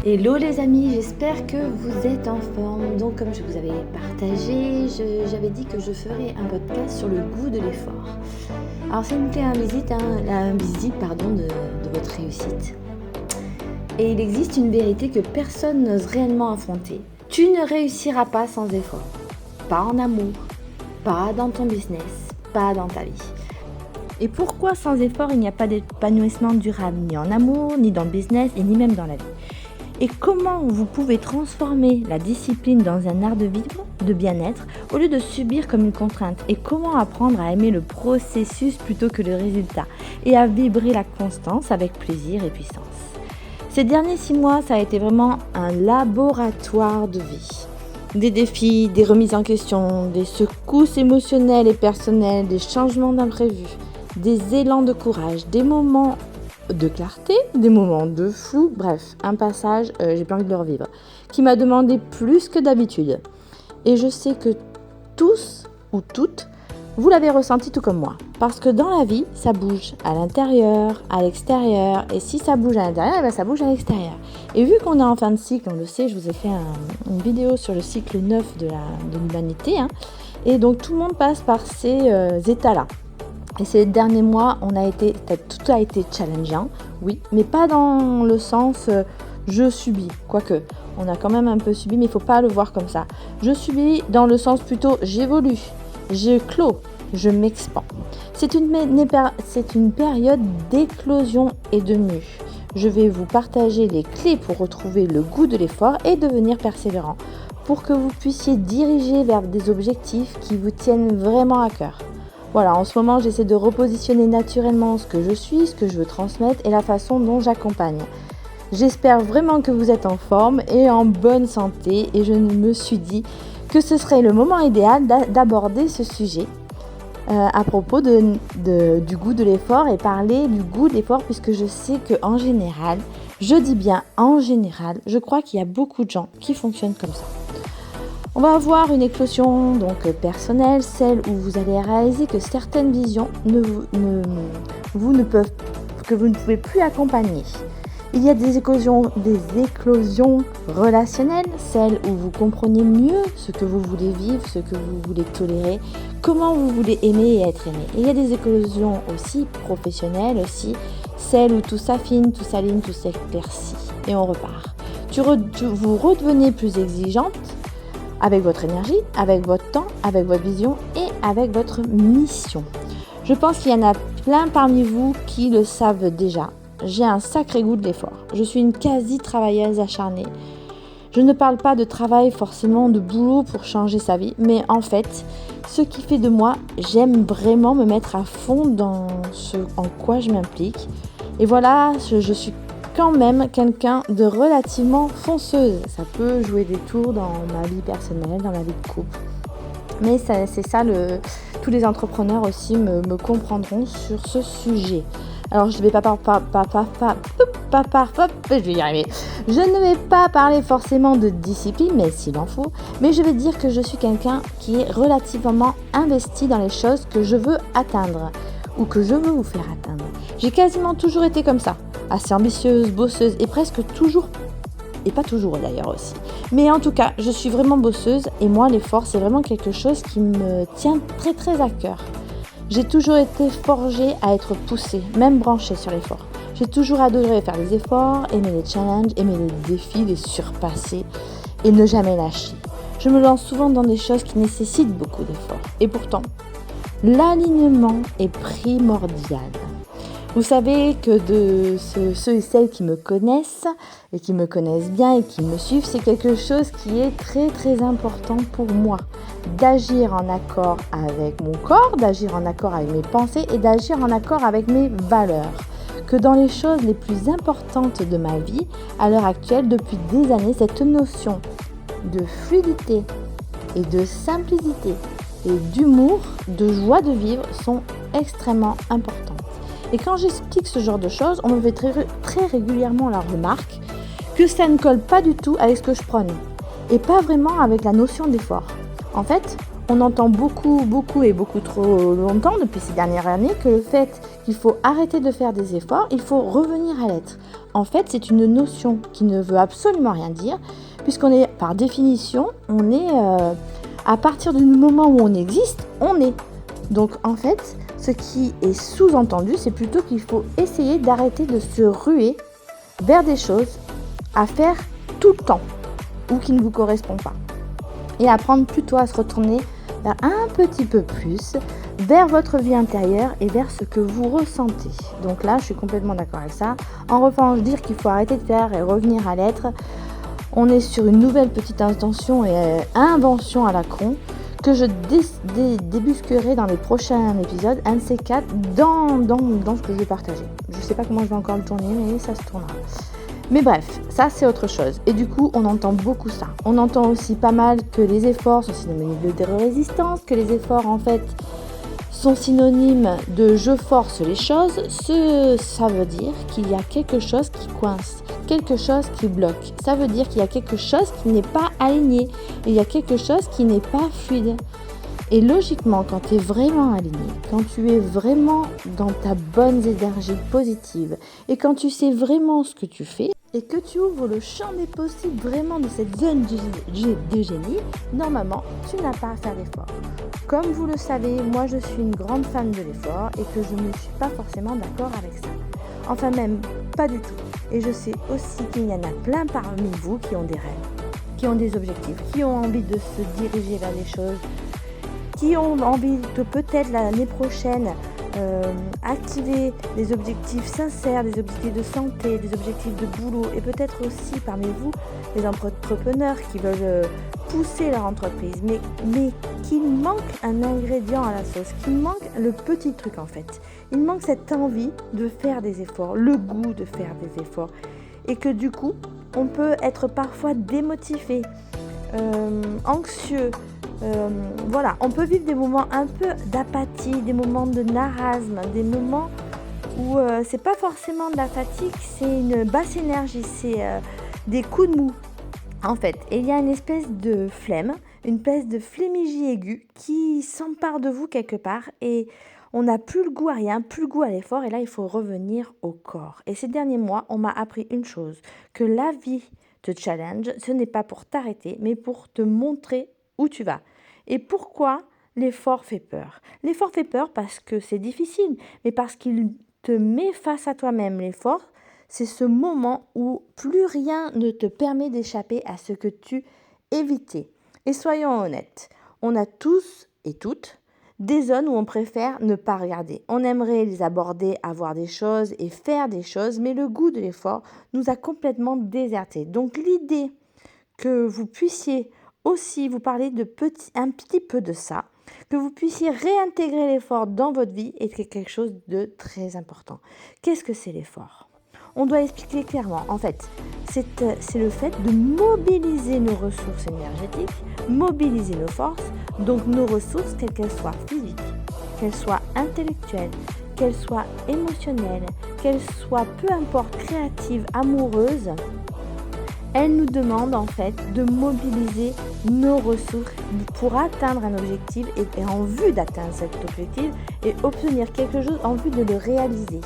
Hello les amis, j'espère que vous êtes en forme. Donc comme je vous avais partagé, j'avais dit que je ferais un podcast sur le goût de l'effort. Alors c'est une clé invisible de votre réussite. Et il existe une vérité que personne n'ose réellement affronter. Tu ne réussiras pas sans effort. Pas en amour, pas dans ton business, pas dans ta vie. Et pourquoi sans effort il n'y a pas d'épanouissement durable, ni en amour, ni dans le business, et ni même dans la vie? Et comment vous pouvez transformer la discipline dans un art de vivre, de bien-être, au lieu de subir comme une contrainte? Et comment apprendre à aimer le processus plutôt que le résultat? Et à vibrer la constance avec plaisir et puissance. Ces derniers 6 mois, ça a été vraiment un laboratoire de vie. Des défis, des remises en question, des secousses émotionnelles et personnelles, des changements d'imprévus, des élans de courage, des moments de clarté, des moments de flou, bref, un passage, j'ai pas envie de le revivre, qui m'a demandé plus que d'habitude. Et je sais que tous ou toutes, vous l'avez ressenti tout comme moi. Parce que dans la vie, ça bouge à l'intérieur, à l'extérieur, et si ça bouge à l'intérieur, ben ça bouge à l'extérieur. Et vu qu'on est en fin de cycle, on le sait, je vous ai fait une vidéo sur le cycle 9 de l'humanité, et donc tout le monde passe par ces états-là. Et ces derniers mois, tout a été challengeant, oui, mais pas dans le sens je subis, quoique, on a quand même un peu subi, mais il ne faut pas le voir comme ça. Je subis dans le sens plutôt j'évolue, je clôt, je m'expand. C'est une période d'éclosion et de mue. Je vais vous partager les clés pour retrouver le goût de l'effort et devenir persévérant, pour que vous puissiez diriger vers des objectifs qui vous tiennent vraiment à cœur. Voilà, en ce moment, j'essaie de repositionner naturellement ce que je suis, ce que je veux transmettre et la façon dont j'accompagne. J'espère vraiment que vous êtes en forme et en bonne santé et je me suis dit que ce serait le moment idéal d'aborder ce sujet à propos du goût de l'effort et parler du goût de l'effort puisque je sais qu'en général, je dis bien en général, je crois qu'il y a beaucoup de gens qui fonctionnent comme ça. On va avoir une éclosion personnelle, celle où vous allez réaliser que certaines visions que vous ne pouvez plus accompagner. Il y a des éclosions relationnelles, celles où vous comprenez mieux ce que vous voulez vivre, ce que vous voulez tolérer, comment vous voulez aimer et être aimé. Et il y a des éclosions aussi professionnelles, celles où tout s'affine, tout s'aligne, tout s'éclaircit. Et on repart. Vous redevenez plus exigeante, avec votre énergie, avec votre temps, avec votre vision et avec votre mission. Je pense qu'il y en a plein parmi vous qui le savent déjà. J'ai un sacré goût de l'effort. Je suis une quasi-travailleuse acharnée. Je ne parle pas de travail forcément de boulot pour changer sa vie, mais en fait, ce qui fait de moi, j'aime vraiment me mettre à fond dans ce en quoi je m'implique. Et voilà, je suis quand même quelqu'un de relativement fonceuse. Ça peut jouer des tours dans ma vie personnelle, dans ma vie de couple. Mais c'est ça, tous les entrepreneurs aussi me comprendront sur ce sujet. Alors je ne vais Je ne vais pas parler forcément de discipline, mais s'il en faut. Mais je vais dire que je suis quelqu'un qui est relativement investi dans les choses que je veux atteindre ou que je veux vous faire atteindre. J'ai quasiment toujours été comme ça. Assez ambitieuse, bosseuse et presque toujours, et pas toujours d'ailleurs aussi. Mais en tout cas, je suis vraiment bosseuse et moi l'effort c'est vraiment quelque chose qui me tient très très à cœur. J'ai toujours été forgée à être poussée, même branchée sur l'effort. J'ai toujours adoré faire des efforts, aimer les challenges, aimer les défis, les surpasser et ne jamais lâcher. Je me lance souvent dans des choses qui nécessitent beaucoup d'efforts. Et pourtant, l'alignement est primordial. Vous savez que de ceux et celles qui me connaissent et qui me connaissent bien et qui me suivent, c'est quelque chose qui est très très important pour moi. D'agir en accord avec mon corps, d'agir en accord avec mes pensées et d'agir en accord avec mes valeurs. Que dans les choses les plus importantes de ma vie, à l'heure actuelle, depuis des années, cette notion de fluidité et de simplicité et d'humour, de joie de vivre sont extrêmement importantes. Et quand j'explique ce genre de choses, on me fait très régulièrement la remarque que ça ne colle pas du tout avec ce que je prône et pas vraiment avec la notion d'effort. En fait, on entend beaucoup et beaucoup trop longtemps depuis ces dernières années que le fait qu'il faut arrêter de faire des efforts, il faut revenir à l'être. En fait, c'est une notion qui ne veut absolument rien dire, puisqu'on est, par définition, à partir du moment où on existe, on est. Donc en fait, ce qui est sous-entendu, c'est plutôt qu'il faut essayer d'arrêter de se ruer vers des choses à faire tout le temps ou qui ne vous correspondent pas. Et apprendre plutôt à se retourner vers un petit peu plus vers votre vie intérieure et vers ce que vous ressentez. Donc là, je suis complètement d'accord avec ça. En revanche, dire qu'il faut arrêter de faire et revenir à l'être, on est sur une nouvelle petite intention et invention à la con que je débusquerai dans les prochains épisodes, un de ces quatre, dans ce que je vais partager. Je ne sais pas comment je vais encore le tourner, mais ça se tournera. Mais bref, ça c'est autre chose. Et du coup, on entend beaucoup ça. On entend aussi pas mal que les efforts sont synonymes de résistance, que les efforts en fait sont synonymes de je force les choses. Ça veut dire qu'il y a quelque chose qui coince, quelque chose qui bloque. Ça veut dire qu'il y a quelque chose qui n'est pas aligné, il y a quelque chose qui n'est pas fluide. Et logiquement, quand tu es vraiment aligné, quand tu es vraiment dans ta bonne énergie positive et quand tu sais vraiment ce que tu fais et que tu ouvres le champ des possibles vraiment de cette zone de génie, normalement, tu n'as pas à faire d'effort. Comme vous le savez, moi je suis une grande fan de l'effort et que je ne suis pas forcément d'accord avec ça. Enfin même, pas du tout. Et je sais aussi qu'il y en a plein parmi vous qui ont des rêves, qui ont des objectifs, qui ont envie de se diriger vers des choses, qui ont envie de peut-être l'année prochaine activer des objectifs sincères, des objectifs de santé, des objectifs de boulot et peut-être aussi parmi vous les entrepreneurs qui veulent pousser leur entreprise mais qu'il manque un ingrédient à la sauce, qu'il manque le petit truc en fait. Il manque cette envie de faire des efforts, le goût de faire des efforts et que du coup on peut être parfois démotivé, anxieux. Voilà, on peut vivre des moments un peu d'apathie, des moments de marasme, des moments où c'est pas forcément de la fatigue, c'est une basse énergie, c'est des coups de mou en fait. Et il y a une espèce de flemme, une espèce de flémigie aiguë qui s'empare de vous quelque part et on n'a plus le goût à rien, plus le goût à l'effort et là il faut revenir au corps. Et ces derniers mois, on m'a appris une chose, que la vie te challenge, ce n'est pas pour t'arrêter, mais pour te montrer où tu vas. Et pourquoi l'effort fait peur ? L'effort fait peur parce que c'est difficile, mais parce qu'il te met face à toi-même. L'effort, c'est ce moment où plus rien ne te permet d'échapper à ce que tu évitais. Et soyons honnêtes, on a tous et toutes des zones où on préfère ne pas regarder. On aimerait les aborder, avoir des choses et faire des choses, mais le goût de l'effort nous a complètement désertés. Donc l'idée que vous puissiez aussi vous parler un petit peu de ça, que vous puissiez réintégrer l'effort dans votre vie est quelque chose de très important. Qu'est-ce que c'est l'effort ? On doit expliquer clairement. En fait, c'est le fait de mobiliser nos ressources énergétiques, mobiliser nos forces, donc nos ressources, quelles qu'elles soient physiques, qu'elles soient intellectuelles, qu'elles soient émotionnelles, qu'elles soient peu importe créatives, amoureuses. Elle nous demande en fait de mobiliser nos ressources pour atteindre un objectif et en vue d'atteindre cet objectif et obtenir quelque chose en vue de le réaliser.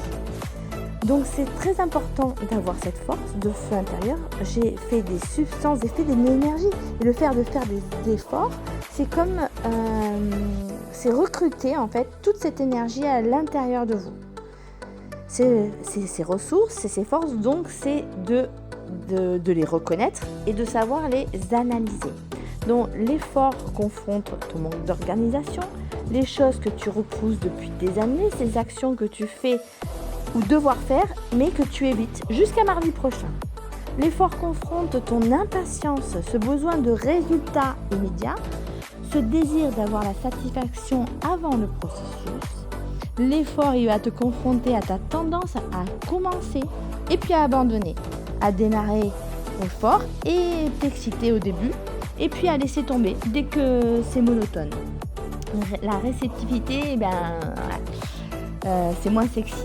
Donc c'est très important d'avoir cette force de feu intérieur. J'ai fait des substances, j'ai fait de l'énergie. Et le fait de faire des efforts, c'est comme c'est recruter en fait toute cette énergie à l'intérieur de vous. C'est ces ressources, c'est ces forces, donc c'est de les reconnaître et de savoir les analyser. Donc l'effort confronte ton manque d'organisation, les choses que tu repousses depuis des années, ces actions que tu fais ou devoir faire mais que tu évites jusqu'à mardi prochain. L'effort confronte ton impatience, ce besoin de résultats immédiats, ce désir d'avoir la satisfaction avant le processus. L'effort il va te confronter à ta tendance à commencer et puis à abandonner, à démarrer fort et t'exciter au début et puis à laisser tomber dès que c'est monotone. La réceptivité, c'est moins sexy.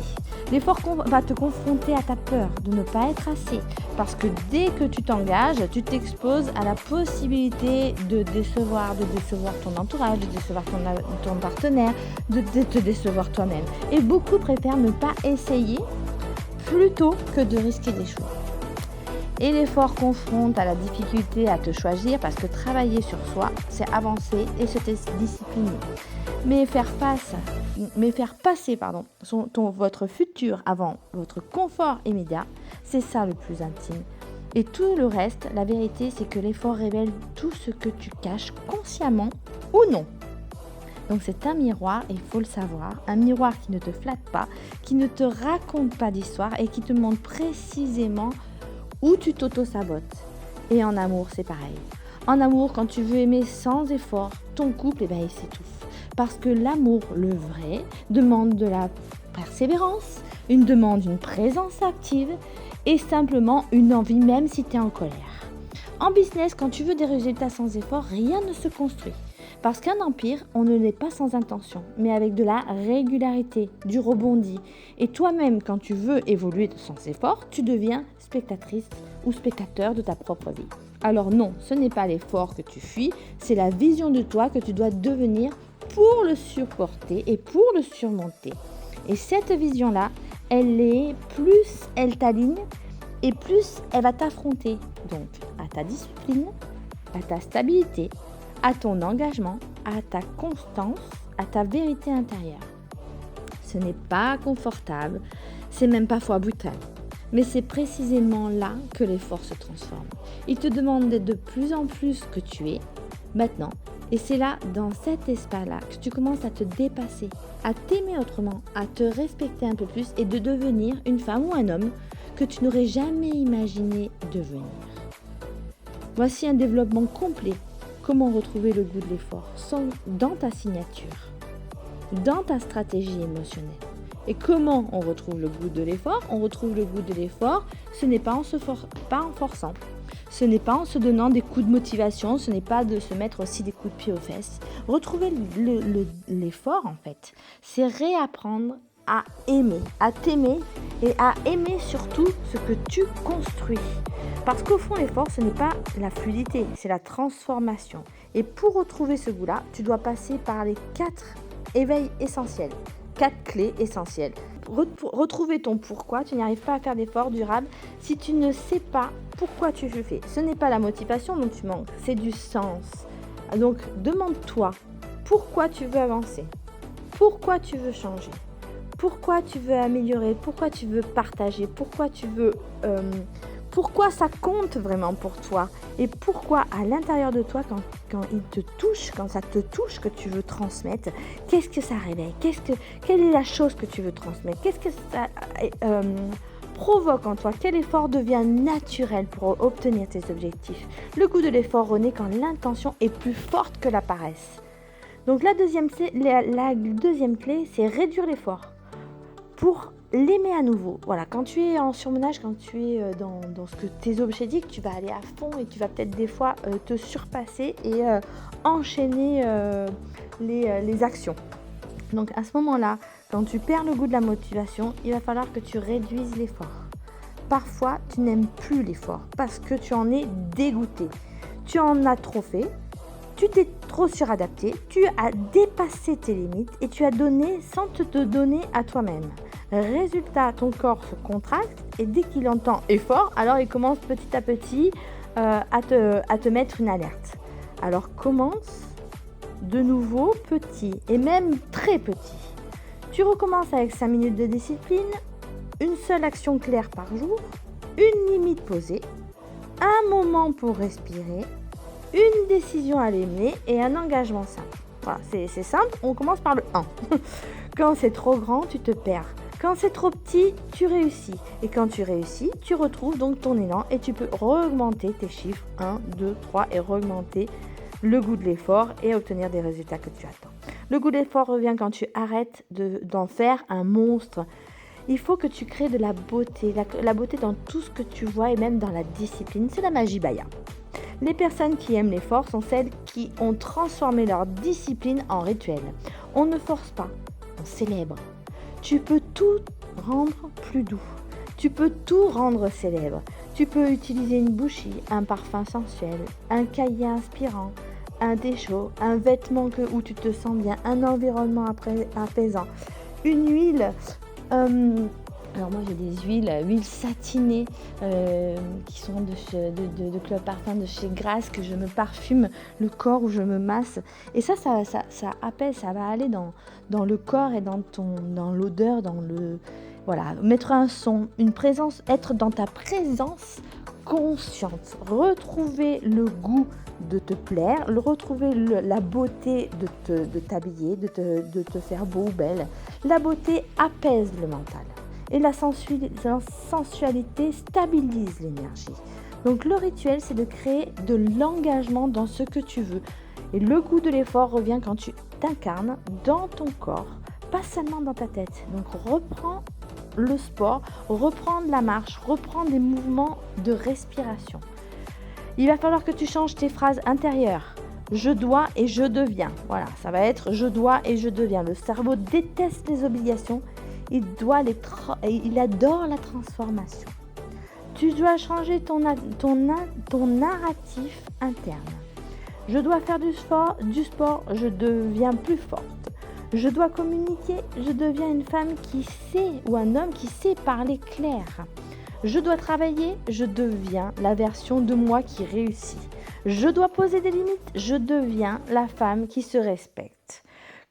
L'effort va te confronter à ta peur de ne pas être assez. Parce que dès que tu t'engages, tu t'exposes à la possibilité de décevoir ton entourage, de décevoir ton partenaire, de te décevoir toi-même. Et beaucoup préfèrent ne pas essayer plutôt que de risquer d'échouer. Et l'effort confronte à la difficulté à te choisir parce que travailler sur soi, c'est avancer et se discipliner. Mais faire passer votre futur avant votre confort immédiat, c'est ça le plus intime. Et tout le reste, la vérité, c'est que l'effort révèle tout ce que tu caches consciemment ou non. Donc c'est un miroir, et il faut le savoir, un miroir qui ne te flatte pas, qui ne te raconte pas d'histoire et qui te montre précisément où tu t'auto-sabotes. Et en amour, c'est pareil. En amour, quand tu veux aimer sans effort, ton couple, il s'étouffe. Parce que l'amour, le vrai, demande de la persévérance, une présence active et simplement une envie même si tu es en colère. En business, quand tu veux des résultats sans effort, rien ne se construit. Parce qu'un empire, on ne l'est pas sans intention, mais avec de la régularité, du rebondi. Et toi-même, quand tu veux évoluer sans effort, tu deviens spectatrice ou spectateur de ta propre vie. Alors non, ce n'est pas l'effort que tu fuis, c'est la vision de toi que tu dois devenir pour le supporter et pour le surmonter. Et cette vision-là, plus elle t'aligne et plus elle va t'affronter. Donc à ta discipline, à ta stabilité, à ton engagement, à ta constance, à ta vérité intérieure. Ce n'est pas confortable, c'est même parfois brutal. Mais c'est précisément là que l'effort se transforme. Il te demande d'être de plus en plus que tu es maintenant. Et c'est là, dans cet espace-là, que tu commences à te dépasser, à t'aimer autrement, à te respecter un peu plus et de devenir une femme ou un homme que tu n'aurais jamais imaginé devenir. Voici un développement complet. Comment retrouver le goût de l'effort dans ta signature, dans ta stratégie émotionnelle. Et comment on retrouve le goût de l'effort? On retrouve le goût de l'effort, ce n'est pas en forçant. Ce n'est pas en se donnant des coups de motivation, ce n'est pas de se mettre aussi des coups de pied aux fesses. Retrouver l'effort, en fait, c'est réapprendre à aimer, à t'aimer et à aimer surtout ce que tu construis. Parce qu'au fond, l'effort, ce n'est pas la fluidité, c'est la transformation. Et pour retrouver ce goût-là, tu dois passer par les 4 éveils essentiels, 4 clés essentielles. Retrouver ton pourquoi, tu n'y arrives pas à faire d'efforts durables si tu ne sais pas pourquoi tu le fais. Ce n'est pas la motivation dont tu manques, c'est du sens. Donc, demande-toi pourquoi tu veux avancer, pourquoi tu veux changer, pourquoi tu veux améliorer, pourquoi tu veux partager, pourquoi ça compte vraiment pour toi et pourquoi à l'intérieur de toi, quand ça te touche, que tu veux transmettre, qu'est-ce que ça réveille, quelle est la chose que tu veux transmettre, qu'est-ce que ça provoque en toi, quel effort devient naturel pour obtenir tes objectifs. Le goût de l'effort renaît quand l'intention est plus forte que la paresse. Donc la deuxième clé, c'est réduire l'effort pour l'aimer à nouveau. Voilà, quand tu es en surmenage, quand tu es dans tes objectifs, tu vas aller à fond et tu vas peut-être des fois te surpasser et enchaîner les actions. Donc à ce moment-là, quand tu perds le goût de la motivation, il va falloir que tu réduises l'effort. Parfois, tu n'aimes plus l'effort parce que tu en es dégoûté. Tu en as trop fait, tu t'es trop suradapté, tu as dépassé tes limites et tu as donné sans te donner à toi-même. Résultat, ton corps se contracte et dès qu'il entend effort, alors il commence petit à petit à te mettre une alerte. Alors commence de nouveau petit et même très petit. Tu recommences avec 5 minutes de discipline, une seule action claire par jour, une limite posée, un moment pour respirer, une décision à l'aimer et un engagement simple. Voilà, c'est simple, on commence par le 1. Quand c'est trop grand, tu te perds. Quand c'est trop petit, tu réussis. Et quand tu réussis, tu retrouves donc ton élan et tu peux augmenter tes chiffres 1, 2, 3 et augmenter le goût de l'effort et obtenir des résultats que tu attends. Le goût de l'effort revient quand tu arrêtes d'en faire un monstre. Il faut que tu crées de la beauté, la beauté dans tout ce que tu vois et même dans la discipline. C'est la magie Baya. Les personnes qui aiment l'effort sont celles qui ont transformé leur discipline en rituel. On ne force pas, on célèbre. Tu peux tout rendre plus doux. Tu peux tout rendre célèbre. Tu peux utiliser une bougie, un parfum sensuel, un cahier inspirant, un thé chaud, un vêtement où tu te sens bien, un environnement apaisant, une huile. Alors moi j'ai des huiles satinées qui sont de Club Parfum de chez Grasse, que je me parfume le corps, où je me masse. Et ça apaise, ça va aller dans le corps et dans l'odeur, voilà, mettre un son, une présence, être dans ta présence consciente, retrouver le goût de te plaire, retrouver la beauté de t'habiller, de te faire beau ou belle. La beauté apaise le mental et la sensualité stabilise l'énergie. Donc le rituel, c'est de créer de l'engagement dans ce que tu veux. Et le goût de l'effort revient quand tu t'incarnes dans ton corps, pas seulement dans ta tête. Donc reprends le sport, reprendre la marche, reprendre des mouvements de respiration. Il va falloir que tu changes tes phrases intérieures. Je dois et je deviens. Voilà, ça va être je dois et je deviens. Le cerveau déteste les obligations. Il adore la transformation. Tu dois changer ton narratif interne. Je dois faire du sport, je deviens plus forte. Je dois communiquer, je deviens une femme qui sait, ou un homme qui sait parler clair. Je dois travailler, je deviens la version de moi qui réussit. Je dois poser des limites, je deviens la femme qui se respecte.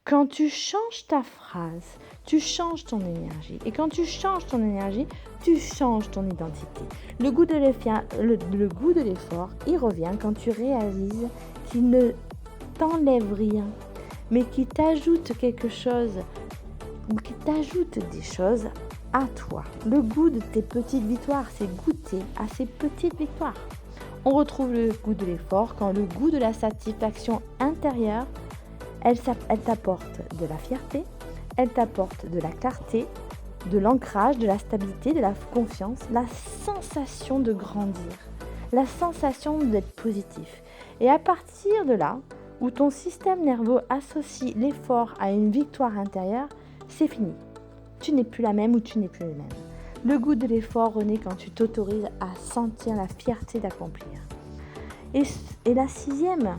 Quand tu changes ta phrase, tu changes ton énergie. Et quand tu changes ton énergie, tu changes ton identité. Le goût de l'effort, il revient quand tu réalises qu'il ne t'enlève rien, mais qui t'ajoute quelque chose, ou qui t'ajoute des choses à toi. Le goût de tes petites victoires, c'est goûter à ces petites victoires. On retrouve le goût de l'effort quand le goût de la satisfaction intérieure, elle t'apporte de la fierté, elle t'apporte de la clarté, de l'ancrage, de la stabilité, de la confiance, la sensation de grandir, la sensation d'être positif. Et à partir de là, où ton système nerveux associe l'effort à une victoire intérieure, c'est fini. Tu n'es plus la même ou tu n'es plus le même. Le goût de l'effort renaît quand tu t'autorises à sentir la fierté d'accomplir. Et la sixième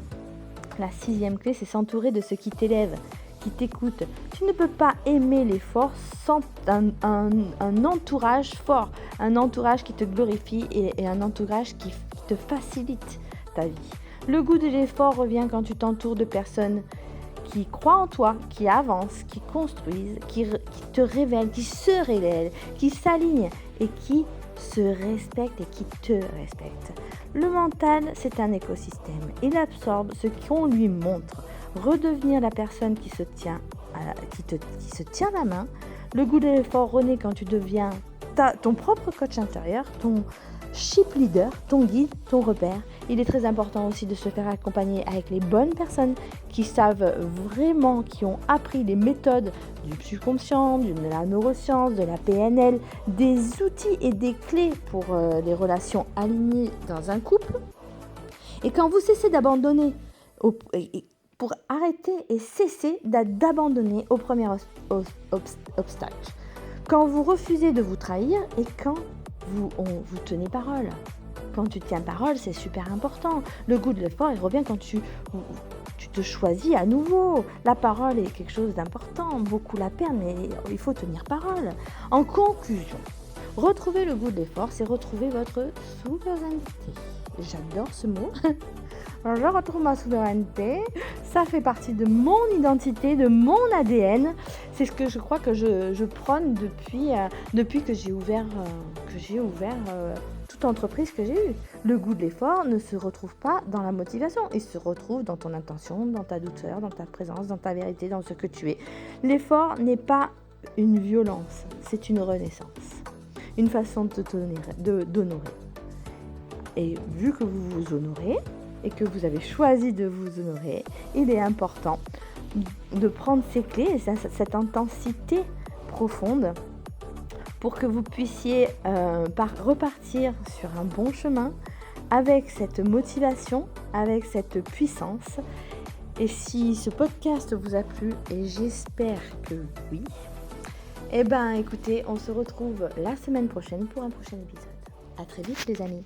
clé, c'est s'entourer de ceux qui t'élèvent, qui t'écoutent. Tu ne peux pas aimer l'effort sans un entourage fort, un entourage qui te glorifie et un entourage qui te facilite ta vie. Le goût de l'effort revient quand tu t'entoures de personnes qui croient en toi, qui avancent, qui construisent, qui te révèlent, qui se révèlent, qui s'alignent et qui se respectent et qui te respectent. Le mental, c'est un écosystème. Il absorbe ce qu'on lui montre. Redevenir la personne qui se tient la main. Le goût de l'effort renaît quand tu deviens ton propre coach intérieur, ton ship leader, ton guide, ton repère. Il est très important aussi de se faire accompagner avec les bonnes personnes qui savent vraiment, qui ont appris les méthodes du subconscient, de la neuroscience, de la PNL, des outils et des clés pour les relations alignées dans un couple. Et quand vous cessez d'abandonner, pour arrêter et cesser d'abandonner au premier obstacle, quand vous refusez de vous trahir et quand vous tenez parole. Quand tu tiens parole, c'est super important. Le goût de l'effort, il revient quand tu te choisis à nouveau. La parole est quelque chose d'important. Beaucoup la perdent, mais il faut tenir parole. En conclusion, retrouver le goût de l'effort, c'est retrouver votre souveraineté. J'adore ce mot. Je retrouve ma souveraineté. Ça fait partie de mon identité, de mon ADN. C'est ce que je crois que je prône depuis que j'ai ouvert toute entreprise que j'ai eue. Le goût de l'effort ne se retrouve pas dans la motivation. Il se retrouve dans ton intention, dans ta douceur, dans ta présence, dans ta vérité, dans ce que tu es. L'effort n'est pas une violence, c'est une renaissance. Une façon d'honorer. Et vu que vous vous honorez, et que vous avez choisi de vous honorer, il est important de prendre ces clés et cette intensité profonde pour que vous puissiez repartir sur un bon chemin avec cette motivation, avec cette puissance. Et si ce podcast vous a plu, et j'espère que oui, Eh ben écoutez, on se retrouve la semaine prochaine pour un prochain épisode. À très vite les amis.